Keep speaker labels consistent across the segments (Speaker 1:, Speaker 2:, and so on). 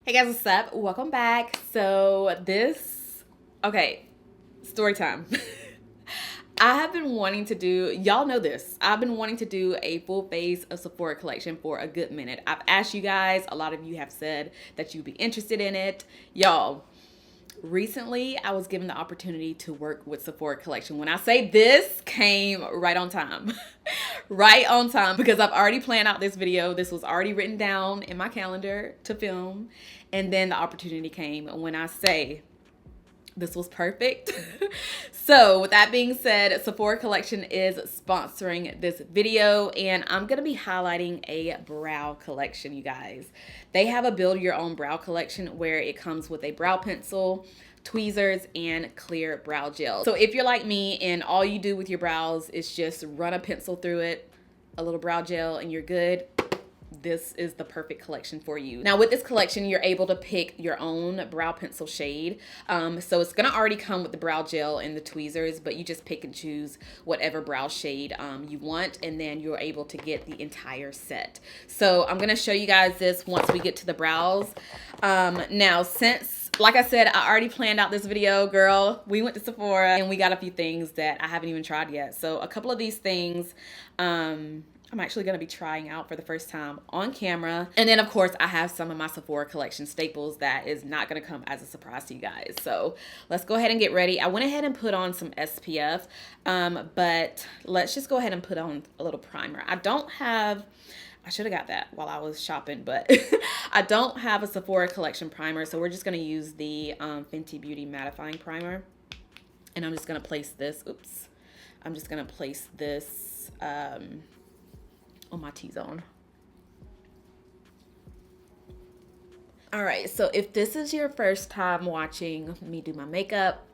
Speaker 1: Hey guys, what's up? Welcome back. Okay, story time. I have been wanting to do, y'all know this, I've been wanting to do a full face of Sephora collection for a good minute. I've asked you guys, a lot of you have said that you'd be interested in it. Y'all, recently I was given the opportunity to work with Sephora collection. When I say this came right on time, right on time, because I've already planned out this video. This was already written down in my calendar to film. And then the opportunity came. When I say this was perfect. So with that being said, Sephora collection is sponsoring this video, and I'm going to be highlighting a brow collection, you guys. They have a build your own brow collection where it comes with a brow pencil, tweezers, and clear brow gel. So if you're like me and all you do with your brows is just run a pencil through it, a little brow gel, and you're good, this is the perfect collection for you. Now with this collection, you're able to pick your own brow pencil shade. So it's gonna already come with the brow gel and the tweezers, but you just pick and choose whatever brow shade you want, and then you're able to get the entire set. So I'm gonna show you guys this once we get to the brows. Now since, like I said, I already planned out this video, girl, we went to Sephora and we got a few things that I haven't even tried yet. So a couple of these things, I'm actually going to be trying out for the first time on camera. And then of course I have some of my Sephora collection staples that is not going to come as a surprise to you guys. So let's go ahead and get ready. I went ahead and put on some SPF, but let's just go ahead and put on a little primer. I should have got that while I was shopping, but I don't have a Sephora collection primer. So we're just going to use the Fenty Beauty Mattifying Primer. And I'm just going to place this, I'm just going to place this on my T-zone. All right, so if this is your first time watching me do my makeup,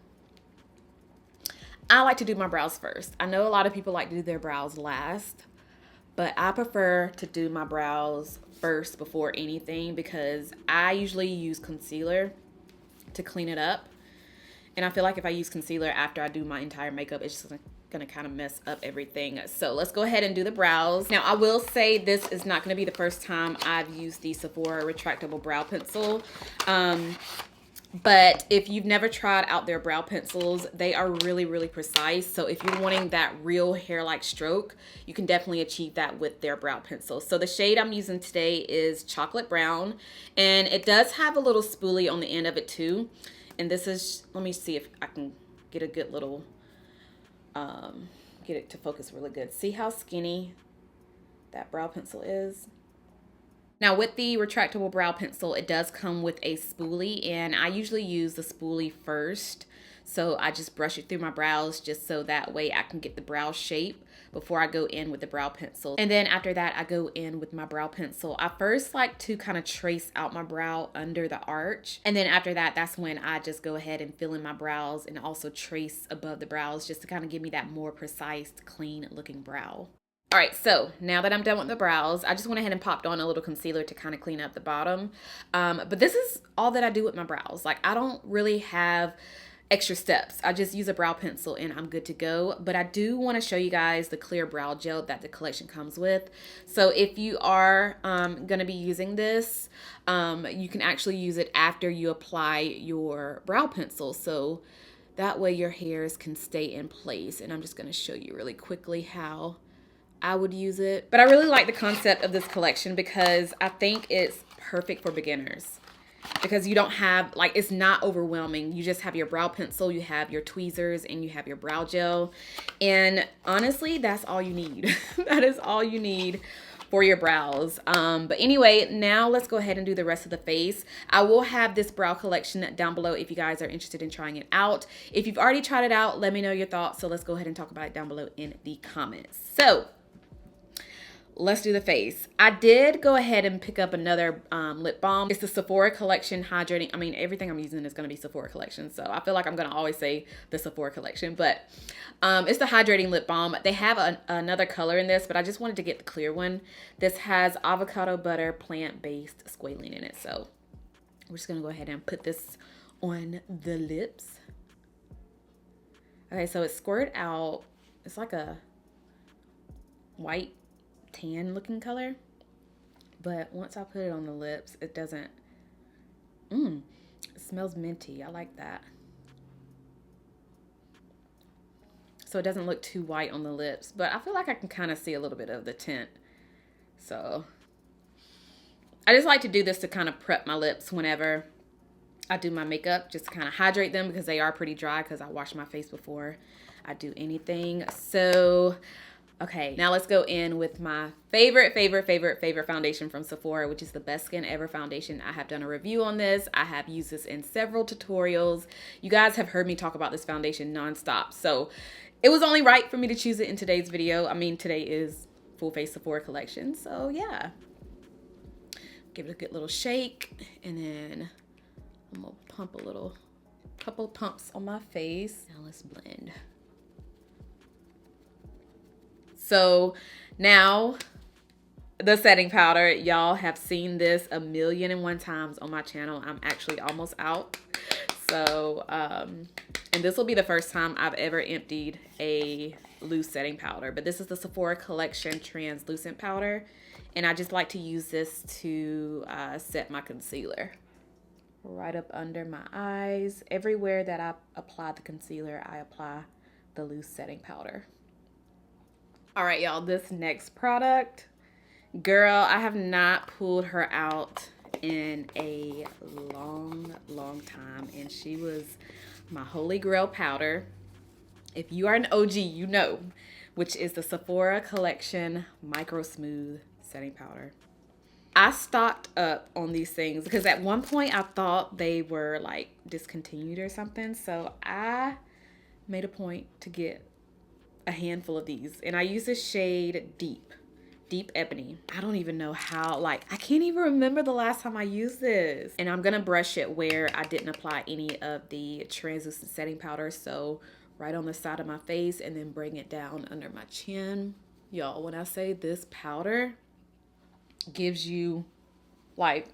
Speaker 1: I like to do my brows first. I know a lot of people like to do their brows last, but I prefer to do my brows first before anything because I usually use concealer to clean it up. And I feel like if I use concealer after I do my entire makeup, it's just gonna kind of mess up everything. So let's go ahead and do the brows. Now I will say this is not gonna be the first time I've used the Sephora retractable brow pencil. But if you've never tried out their brow pencils, they are really, really precise. So if you're wanting that real hair-like stroke, you can definitely achieve that with their brow pencil. So the shade I'm using today is chocolate brown, and it does have a little spoolie on the end of it too. And this is, let me see if I can get a good little, get it to focus really good. See how skinny that brow pencil is? Now with the retractable brow pencil, it does come with a spoolie, and I usually use the spoolie first. So I just brush it through my brows just so that way I can get the brow shape before I go in with the brow pencil. And then after that, I go in with my brow pencil. I first like to kind of trace out my brow under the arch. And then after that, that's when I just go ahead and fill in my brows and also trace above the brows just to kind of give me that more precise, clean looking brow. All right, so now that I'm done with the brows, I just went ahead and popped on a little concealer to kind of clean up the bottom. But this is all that I do with my brows. Like, I don't really have extra steps. I just use a brow pencil and I'm good to go. But I do want to show you guys the clear brow gel that the collection comes with. So if you are going to be using this, you can actually use it after you apply your brow pencil. So that way your hairs can stay in place. And I'm just going to show you really quickly how I would use it. But I really like the concept of this collection because I think it's perfect for beginners. Because you don't have, like, it's not overwhelming. You just have your brow pencil, you have your tweezers, and you have your brow gel. And honestly, that's all you need. That is all you need for your brows. But anyway, now let's go ahead and do the rest of the face. I will have this brow collection down below if you guys are interested in trying it out. If you've already tried it out, let me know your thoughts. So let's go ahead and talk about it down below in the comments. So let's do the face. I did go ahead and pick up another lip balm. It's the Sephora collection hydrating. I mean, everything I'm using is going to be Sephora collection. So I feel like I'm going to always say the Sephora collection. But it's the hydrating lip balm. They have another color in this, but I just wanted to get the clear one. This has avocado butter plant-based squalene in it. So we're just going to go ahead and put this on the lips. Okay, so it's squirted out. It's like a white tan looking color, but once I put it on the lips, it doesn't It smells minty. I like that. So it doesn't look too white on the lips, but I feel like I can kind of see a little bit of the tint. So I just like to do this to kind of prep my lips whenever I do my makeup, just to kind of hydrate them because they are pretty dry because I wash my face before I do anything. So, okay, now let's go in with my favorite foundation from Sephora, which is the Best Skin Ever foundation. I have done a review on this. I have used this in several tutorials. You guys have heard me talk about this foundation nonstop. So it was only right for me to choose it in today's video. I mean, today is Full Face Sephora collection. So yeah, give it a good little shake, and then I'm gonna pump couple pumps on my face. Now let's blend. So now the setting powder, y'all have seen this 1,000,001 times on my channel. I'm actually almost out. So, and this will be the first time I've ever emptied a loose setting powder, but this is the Sephora Collection Translucent Powder. And I just like to use this to set my concealer. Right up under my eyes. Everywhere that I apply the concealer, I apply the loose setting powder. All right, y'all, this next product, girl, I have not pulled her out in a long time, and she was my holy grail powder. If you are an OG, you know, which is the Sephora Collection Microsmooth setting powder. I stocked up on these things because at one point I thought they were like discontinued or something, so I made a point to get a handful of these, and I use the shade Deep Ebony. I don't even know how, like, I can't even remember the last time I used this. And I'm gonna brush it where I didn't apply any of the translucent setting powder, so right on the side of my face, and then bring it down under my chin. Y'all, when I say this powder gives you like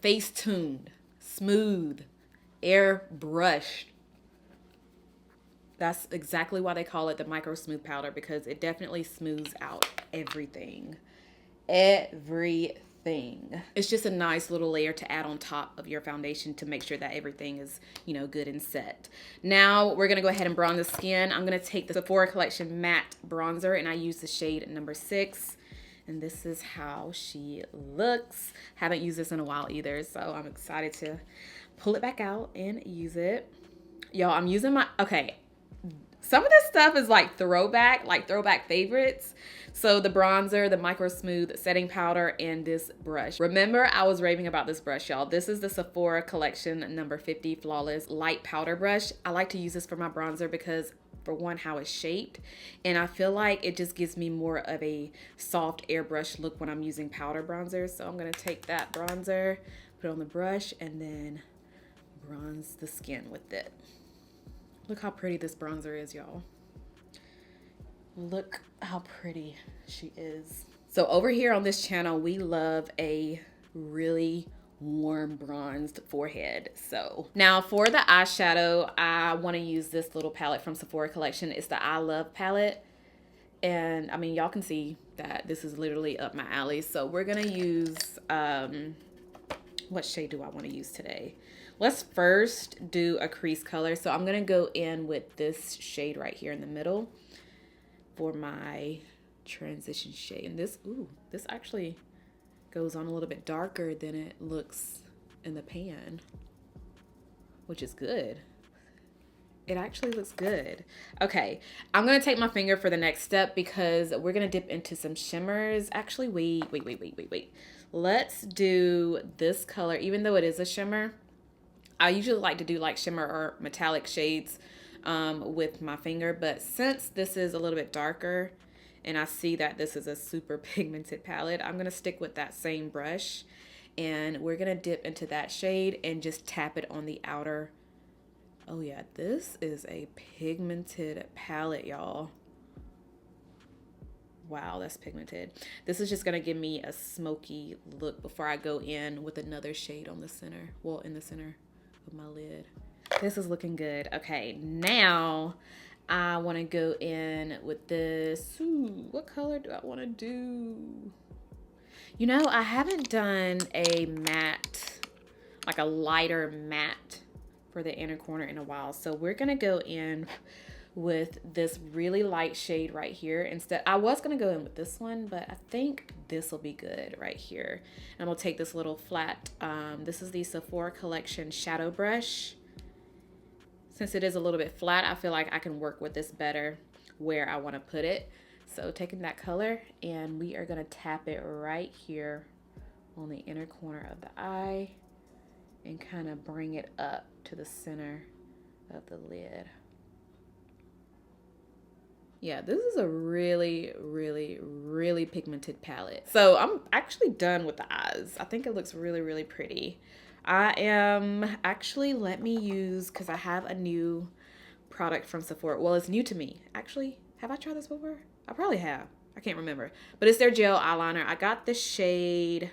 Speaker 1: face tuned, smooth, airbrushed. That's exactly why they call it the Microsmooth powder, because it definitely smooths out everything. Everything. It's just a nice little layer to add on top of your foundation to make sure that everything is, you know, good and set. Now we're gonna go ahead and bronze the skin. I'm gonna take the Sephora Collection Matte Bronzer, and I use the shade number 6. And this is how she looks. Haven't used this in a while either, so I'm excited to pull it back out and use it. Y'all, I'm using my, okay, some of this stuff is like throwback favorites. So the bronzer, the Microsmooth setting powder, and this brush. Remember, I was raving about this brush, y'all. This is the Sephora Collection number 50 Flawless Light Powder Brush. I like to use this for my bronzer because, for one, how it's shaped, and I feel like it just gives me more of a soft airbrush look when I'm using powder bronzer. So I'm gonna take that bronzer, put it on the brush, and then bronze the skin with it. Look how pretty this bronzer is, y'all. Look how pretty she is. So over here on this channel, we love a really warm bronzed forehead. So now for the eyeshadow, I want to use this little palette from Sephora Collection. It's the I Love palette, and I mean, y'all can see that this is literally up my alley. So we're gonna use what shade do I want to use today? Let's first do a crease color. So I'm gonna go in with this shade right here in the middle for my transition shade. And this, ooh, this actually goes on a little bit darker than it looks in the pan, which is good. It actually looks good. Okay, I'm gonna take my finger for the next step because we're gonna dip into some shimmers. Actually, wait. Let's do this color, even though it is a shimmer. I usually like to do like shimmer or metallic shades with my finger, but since this is a little bit darker and I see that this is a super pigmented palette, I'm gonna stick with that same brush, and we're gonna dip into that shade and just tap it on the outer. Oh yeah, this is a pigmented palette, y'all. Wow, that's pigmented. This is just gonna give me a smoky look before I go in with another shade on the center, well, in the center of my lid. This is looking good. Okay, now I want to go in with this. Ooh, what color do I want to do? You know, I haven't done a matte like a lighter matte for the inner corner in a while. So we're gonna go in with this really light shade right here. Instead, I was gonna go in with this one, but I think this will be good right here. And we'll take this little flat, this is the Sephora Collection Shadow Brush. Since it is a little bit flat, I feel like I can work with this better where I wanna put it. So taking that color, and we are gonna tap it right here on the inner corner of the eye and kind of bring it up to the center of the lid. Yeah, this is a really, really, really pigmented palette. So I'm actually done with the eyes. I think it looks really, really pretty. I am actually, let me use, because I have a new product from Sephora. Well, it's new to me. Actually, have I tried this before? I probably have. I can't remember. But it's their gel eyeliner. I got the shade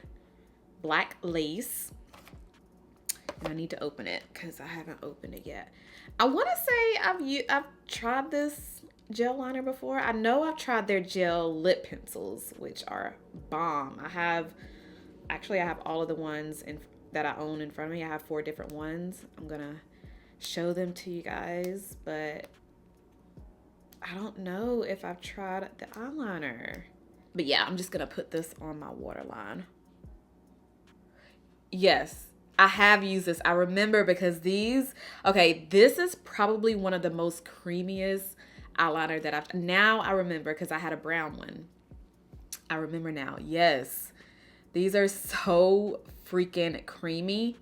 Speaker 1: Black Lace. And I need to open it because I haven't opened it yet. I want to say I've tried this gel liner before. I know I've tried their gel lip pencils, which are bomb. I have all of the ones that I own in front of me. I have 4 different ones. I'm gonna show them to you guys, but I don't know if I've tried the eyeliner. But yeah, I'm just gonna put this on my waterline. Yes, I have used this. I remember because this is probably one of the most creamiest eyeliner that I remember because I had a brown one. I remember now. Yes, these are so freaking creamy,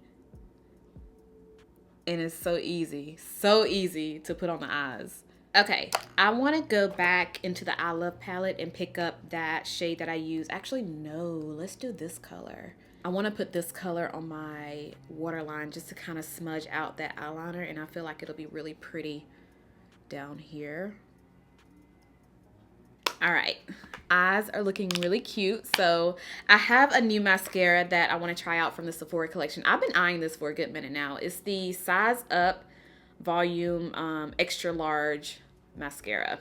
Speaker 1: and it's so easy to put on the eyes. Okay, I want to go back into the I Love palette and pick up that shade that I use. Actually, no, let's do this color. I want to put this color on my waterline just to kind of smudge out that eyeliner, and I feel like it'll be really pretty down here. All right, eyes are looking really cute. So I have a new mascara that I want to try out from the Sephora collection. I've been eyeing this for a good minute now. It's the Size Up Volume Extra Large Mascara.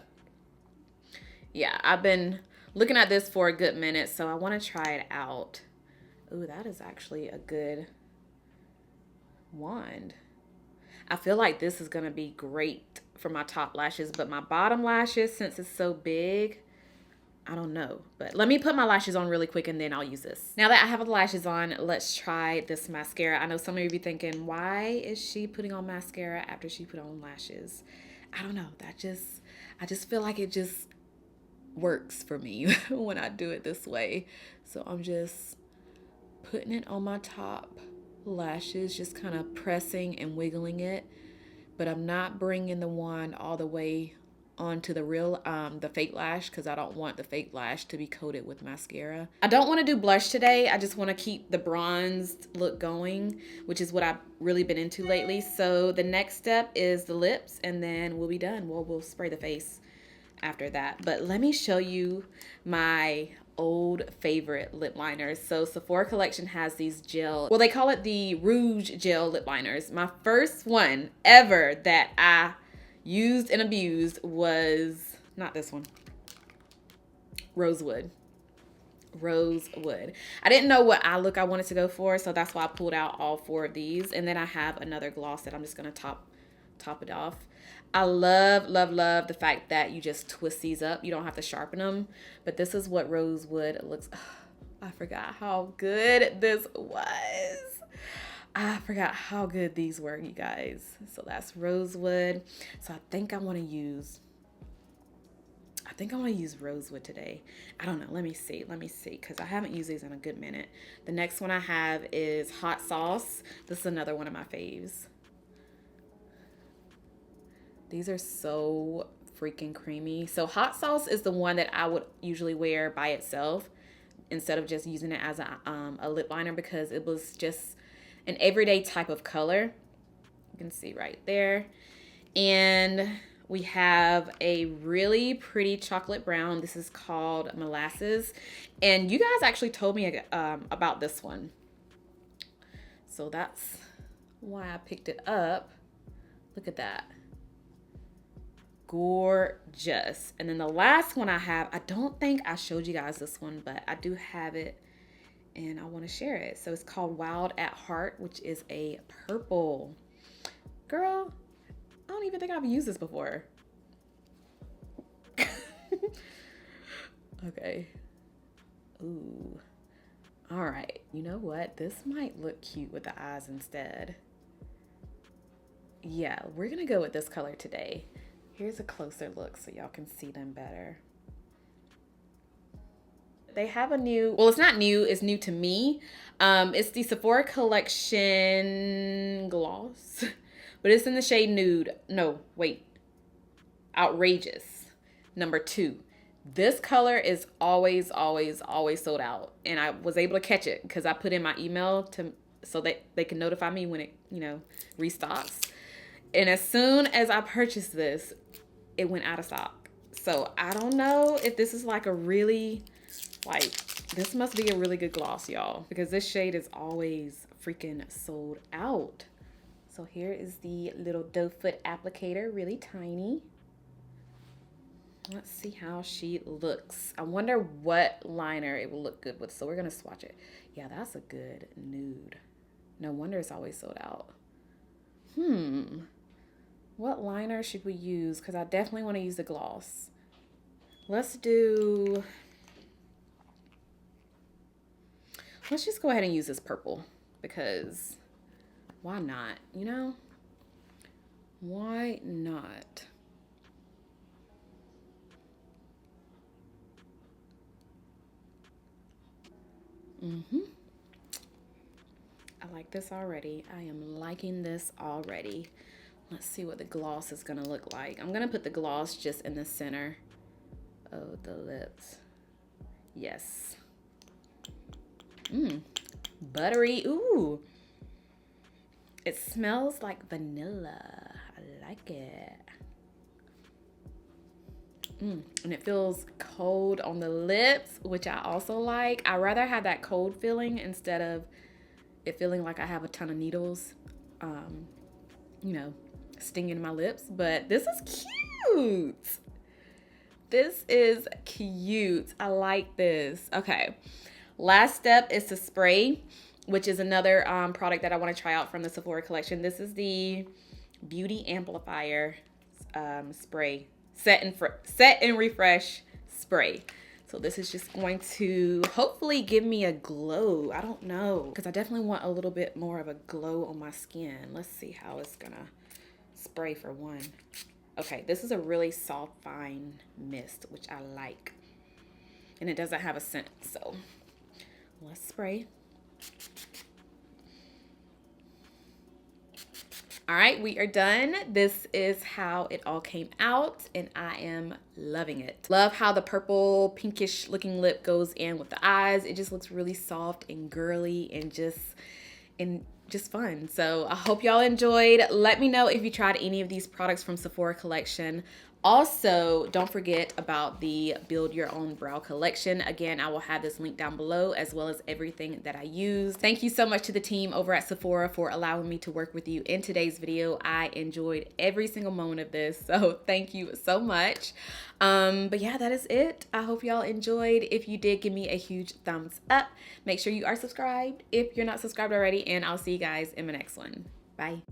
Speaker 1: Yeah, I've been looking at this for a good minute, so I want to try it out. Ooh, that is actually a good wand. I feel like this is gonna be great for my top lashes, but my bottom lashes, since it's so big, I don't know. But let me put my lashes on really quick and then I'll use this. Now that I have the lashes on, let's try this mascara. I know some of you be thinking, why is she putting on mascara after she put on lashes? I don't know. I just feel like it just works for me when I do it this way. So I'm just putting it on my top lashes, just kind of pressing and wiggling it, but I'm not bringing the wand all the way onto the real the fake lash, because I don't want the fake lash to be coated with mascara. I don't want to do blush today. I just want to keep the bronzed look going, which is what I've really been into lately. So the next step is the lips, and then we'll be done. We'll spray the face after that. But let me show you my old favorite lip liners. So Sephora collection has these gel, well, they call it the Rouge gel lip liners. My first one ever that I used and abused was not this one, Rosewood. I didn't know what eye look I wanted to go for, so that's why I pulled out all 4 of these. And then I have another gloss that I'm just gonna top it off. I love the fact that you just twist these up. You don't have to sharpen them, but this is what Rosewood looks. I forgot how good this was. I forgot how good these were, you guys. So that's Rosewood. So I think I want to use Rosewood today. I don't know. Let me see, because I haven't used these in a good minute. The next one I have is Hot Sauce. This is another one of my faves. These are so freaking creamy. So Hot Sauce is the one that I would usually wear by itself instead of just using it as a lip liner, because it was just an everyday type of color. You can see right there. And we have a really pretty chocolate brown. This is called Molasses. And you guys actually told me about this one. So that's why I picked it up. Look at that. Gorgeous. And then the last one I have, I don't think I showed you guys this one, but I do have it and I want to share it. So it's called Wild at Heart, which is a purple. Girl, I don't even think I've used this before. Okay. Ooh. All right. You know what? This might look cute with the eyes instead. Yeah, we're going to go with this color today. Here's a closer look so y'all can see them better. They have a new, well, it's not new, it's new to me. It's the Sephora Collection gloss, but it's in the shade Nude. No, wait. Outrageous, number 2. This color is always sold out. And I was able to catch it because I put in my email so that they can notify me when it, restocks. And as soon as I purchased this, it went out of stock. So I don't know if this is like a really, this must be a really good gloss, y'all, because this shade is always freaking sold out. So here is the little doe foot applicator, really tiny. Let's see how she looks. I wonder what liner it will look good with. So we're gonna swatch it. Yeah, that's a good nude. No wonder it's always sold out. What liner should we use? Because I definitely want to use the gloss. Let's just go ahead and use this purple, because why not, Why not? I like this already. I am liking this already. Let's see what the gloss is gonna look like. I'm gonna put the gloss just in the center of the lips. Yes. Buttery. Ooh. It smells like vanilla. I like it. And it feels cold on the lips, which I also like. I rather have that cold feeling instead of it feeling like I have a ton of needles, stinging my lips. But this is cute. This is cute. I like this. Okay. Last step is to spray, which is another product that I want to try out from the Sephora collection. This is the Beauty Amplifier spray. Set and refresh spray. So this is just going to hopefully give me a glow. I don't know, because I definitely want a little bit more of a glow on my skin. Let's see how it's gonna spray for one. Okay, this is a really soft, fine mist, which I like. And it doesn't have a scent, so let's spray. All right, we are done. This is how it all came out, and I am loving it. Love how the purple pinkish looking lip goes in with the eyes. It just looks really soft and girly and just fun. So I hope y'all enjoyed. Let me know if you tried any of these products from Sephora collection. Also, don't forget about the Build Your Own Brow collection. Again, I will have this link down below, as well as everything that I use. Thank you so much to the team over at Sephora for allowing me to work with you in today's video. I enjoyed every single moment of this, so thank you so much. But yeah, that is it. I hope y'all enjoyed. If you did, give me a huge thumbs up. Make sure you are subscribed if you're not subscribed already, and I'll see you guys in my next one. Bye.